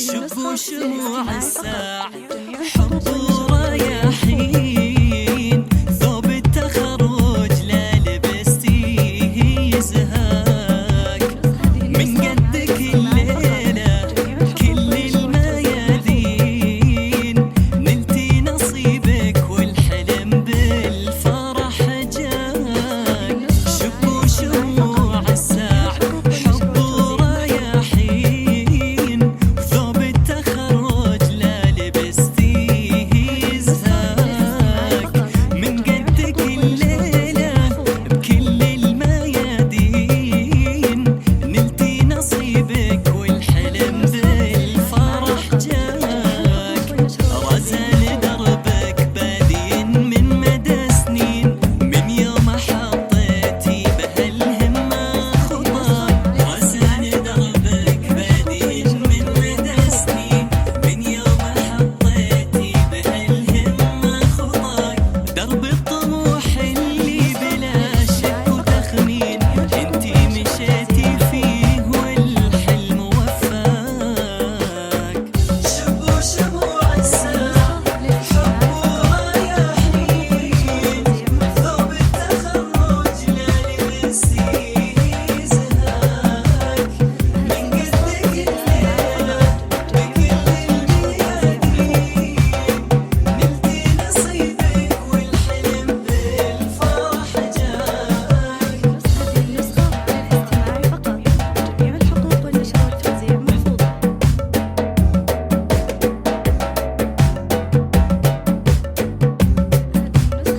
شوفوا شموع الساعة حب ورياحين ثوب التخرج لا لبستيه يزهاك من قدك الليلة كل الميادين نلتي نصيبك والحلم بالفرح جاك شوفوا شموع الساعة حب ورياحين ثوب التخرج لا لبستيه يزهاك من قدك الليلة بكل الميادين نلتي نصيبك والحلم بالفرح جاك رزان دربك بادين من مدى سنين من يوم حطيتي بهالهمة خطاك رزان دربك بادين من مدى سنين من يوم حطيتي بهالهمة خطاك درب الطموح اللي بلا شك وتخمين انتي مشيتي فيه والحلم وفاك شوفوا شموع الساعة حب ورياحين ثوب التخرج لا لبستيه يزهاك من قدك الليلة بكل الميادين نلتي نصيبك والحلم بالفرح جاك هذه النسخة للاستماع فقط. جميع الحقوق والنشر والتوزيع مرفوضة.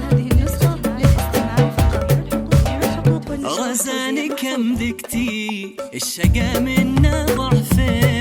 هذه النسخة للاستماع فقط. جميع الحقوق والنشر رزان والتوزيع كم ذقتي الشقا من ضعفين